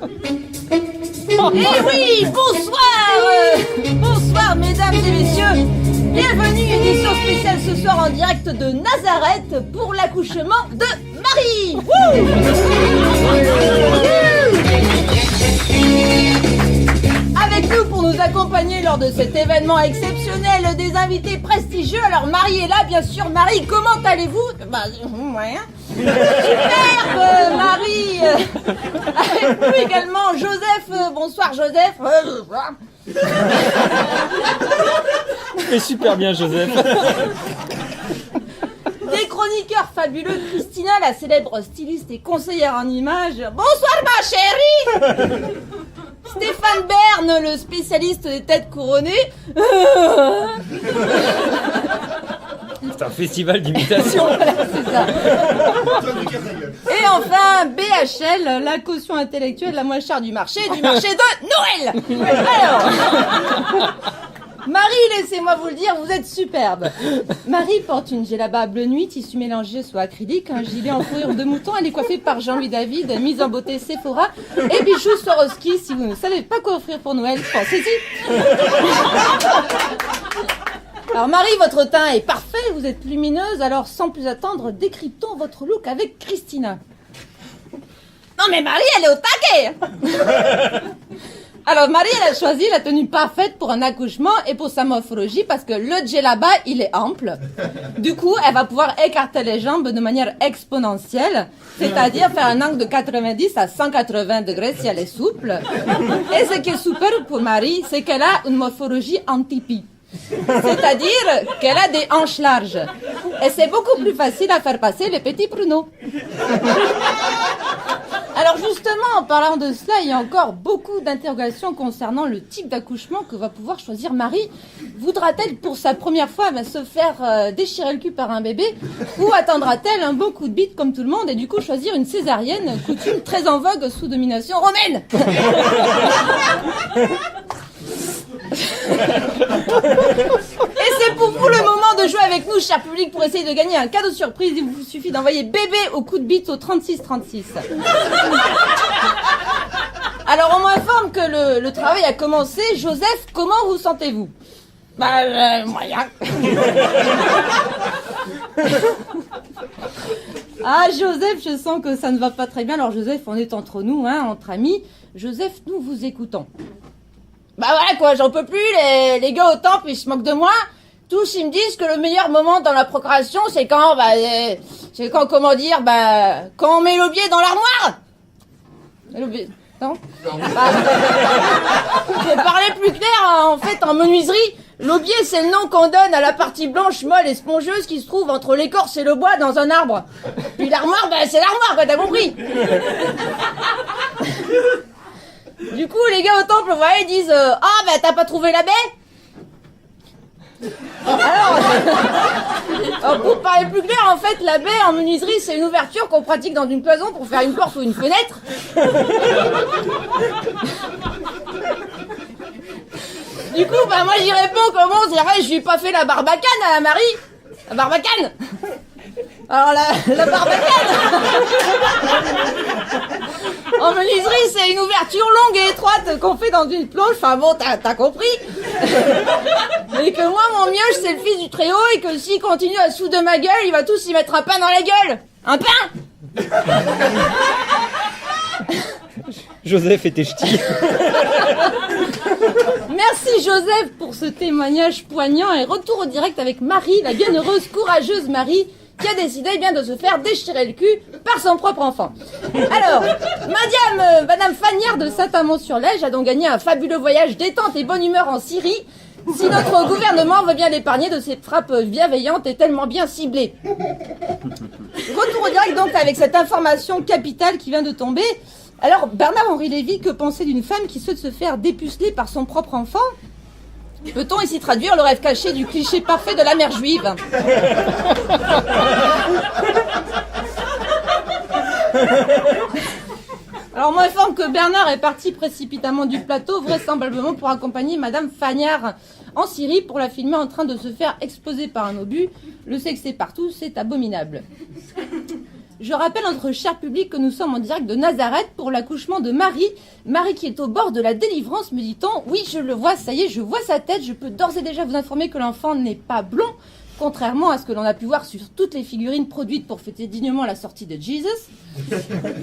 Eh oui, bonsoir bonsoir mesdames et messieurs. Bienvenue, édition spéciale ce soir en direct de Nazareth pour l'accouchement de Marie. Avec nous pour nous accompagner lors de cet événement exceptionnel des invités prestigieux. Alors Marie est là, bien sûr. Marie, comment allez-vous? Moyen. Superbe, Marie. Avec nous également Joseph. Bonsoir Joseph. Et super bien, Joseph. Des chroniqueurs fabuleux, Christina, la célèbre styliste et conseillère en images. Bonsoir ma chérie. Stéphane Bern, le spécialiste des têtes couronnées. C'est un festival d'imitation. Voilà, c'est ça. Et enfin, BHL, la caution intellectuelle la moins chère du marché de Noël. Alors, Marie, laissez-moi vous le dire, vous êtes superbe. Marie porte une djellaba bleu nuit, tissu mélangé soit acrylique, un gilet en fourrure de mouton. Elle est coiffée par Jean-Louis David, mise en beauté Sephora et bijoux Swarovski. Si vous ne savez pas quoi offrir pour Noël, pensez-y. Alors Marie, votre teint est parfait, vous êtes lumineuse, alors sans plus attendre, décryptons votre look avec Christina. Non mais Marie, elle est au taquet. Alors Marie, elle a choisi la tenue parfaite pour un accouchement et pour sa morphologie parce que le djellaba, il est ample. Du coup, elle va pouvoir écarter les jambes de manière exponentielle, c'est-à-dire faire un angle de 90 à 180 degrés si elle est souple. Et ce qui est super pour Marie, c'est qu'elle a une morphologie anti-pi. C'est-à-dire qu'elle a des hanches larges. Et c'est beaucoup plus facile à faire passer les petits pruneaux. Alors justement, en parlant de cela, il y a encore beaucoup d'interrogations concernant le type d'accouchement que va pouvoir choisir Marie. Voudra-t-elle pour sa première fois se faire déchirer le cul par un bébé, ou attendra-t-elle un bon coup de bite comme tout le monde et du coup choisir une césarienne, coutume très en vogue sous domination romaine? Et c'est pour vous le moment de jouer avec nous, cher public, pour essayer de gagner un cadeau surprise. Il vous suffit d'envoyer bébé au coup de bite au 3636. Alors, on m'informe que le travail a commencé. Joseph, comment vous sentez-vous? Moyen. Ah, Joseph, je sens que ça ne va pas très bien. Alors, Joseph, on est entre nous, hein, entre amis. Joseph, nous vous écoutons. Bah voilà quoi, j'en peux plus, les gars au temple, ils se moquent de moi. Tous, ils me disent que le meilleur moment dans la procréation, c'est quand, quand on met l'aubier dans l'armoire. L'aubier, non? Pour parler plus clair, en fait, en menuiserie, l'aubier, c'est le nom qu'on donne à la partie blanche, molle et spongeuse qui se trouve entre l'écorce et le bois dans un arbre. Puis l'armoire, c'est l'armoire, quoi, t'as compris? Du coup, les gars au temple, voilà, ils disent t'as pas trouvé la baie? Alors, pour parler plus clair, en fait, la baie en menuiserie, c'est une ouverture qu'on pratique dans une cloison pour faire une porte ou une fenêtre. Du coup, moi j'y réponds comment? Je lui ai pas fait la barbacane à la Marie. La barbacane. Alors la barbacane. En menuiserie, c'est une ouverture longue et étroite qu'on fait dans une planche. Enfin bon, t'as compris. Et que moi, mon mioche, c'est le fils du Très-Haut et que s'il continue à se foutre de ma gueule, il va tous y mettre un pain dans la gueule. Un pain. Joseph était ch'ti. Merci Joseph pour ce témoignage poignant et retour au direct avec Marie, la bienheureuse, courageuse Marie, qui a décidé de se faire déchirer le cul par son propre enfant. Alors, Madame Fagnard de Saint-Amand-sur-Lège a donc gagné un fabuleux voyage détente et bonne humeur en Syrie, si notre gouvernement veut bien l'épargner de ces frappes bienveillantes et tellement bien ciblées. Retour au direct donc avec cette information capitale qui vient de tomber. Alors, Bernard-Henri Lévy, que penser d'une femme qui souhaite se faire dépuceler par son propre enfant? Peut-on ici traduire le rêve caché du cliché parfait de la mère juive? Alors, on m'informe que Bernard est parti précipitamment du plateau, vraisemblablement pour accompagner Madame Fagnard en Syrie pour la filmer en train de se faire exploser par un obus. Le sexe est partout, c'est abominable. Je rappelle à notre cher public que nous sommes en direct de Nazareth pour l'accouchement de Marie. Marie qui est au bord de la délivrance, me dit-on. Oui, je le vois, ça y est, je vois sa tête. Je peux d'ores et déjà vous informer que l'enfant n'est pas blond, contrairement à ce que l'on a pu voir sur toutes les figurines produites pour fêter dignement la sortie de Jesus.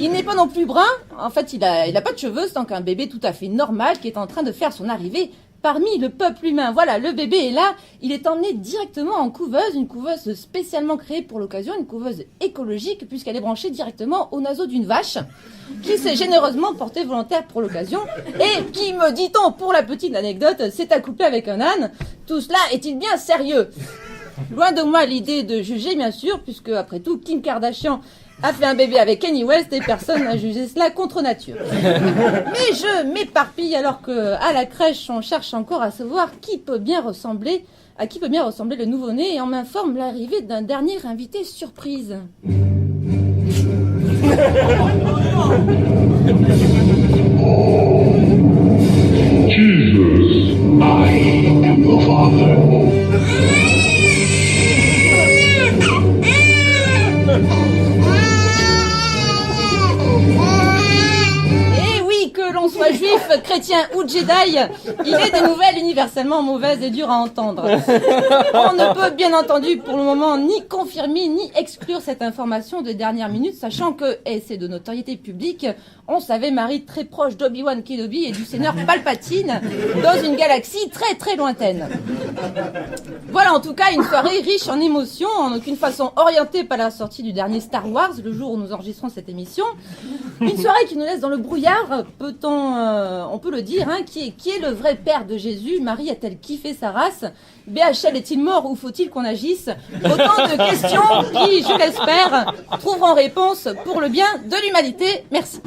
Il n'est pas non plus brun. En fait, il a pas de cheveux, c'est donc un bébé tout à fait normal qui est en train de faire son arrivée parmi le peuple humain. Voilà, le bébé est là. Il est emmené directement en couveuse, une couveuse spécialement créée pour l'occasion, une couveuse écologique puisqu'elle est branchée directement au naseau d'une vache qui s'est généreusement portée volontaire pour l'occasion et qui, me dit-on, pour la petite anecdote, s'est accouplée avec un âne. Tout cela est-il bien sérieux? Loin de moi l'idée de juger, bien sûr, puisque, après tout, Kim Kardashian a fait un bébé avec Kanye West et personne n'a jugé cela contre nature. Mais je m'éparpille alors que, à la crèche, on cherche encore à savoir à qui peut bien ressembler le nouveau-né et on m'informe l'arrivée d'un dernier invité surprise. Jesus, I am your father. Et oui, que l'on soit juif, chrétien ou Jedi, il est des nouvelles universellement mauvaises et dures à entendre. On ne peut bien entendu pour le moment ni confirmer ni exclure cette information de dernière minute, sachant que, et c'est de notoriété publique, on savait Marie très proche d'Obi-Wan Kenobi et du seigneur Palpatine dans une galaxie très très lointaine. Voilà en tout cas une soirée riche en émotions, en aucune façon orientée par la sortie du dernier Star Wars, le jour où nous enregistrons cette émission. Une soirée qui nous laisse dans le brouillard, on peut le dire, hein, qui est le vrai père de Jésus? Marie a-t-elle kiffé sa race? BHL est-il mort ou faut-il qu'on agisse? Autant de questions qui, je l'espère, trouveront réponse pour le bien de l'humanité. Merci.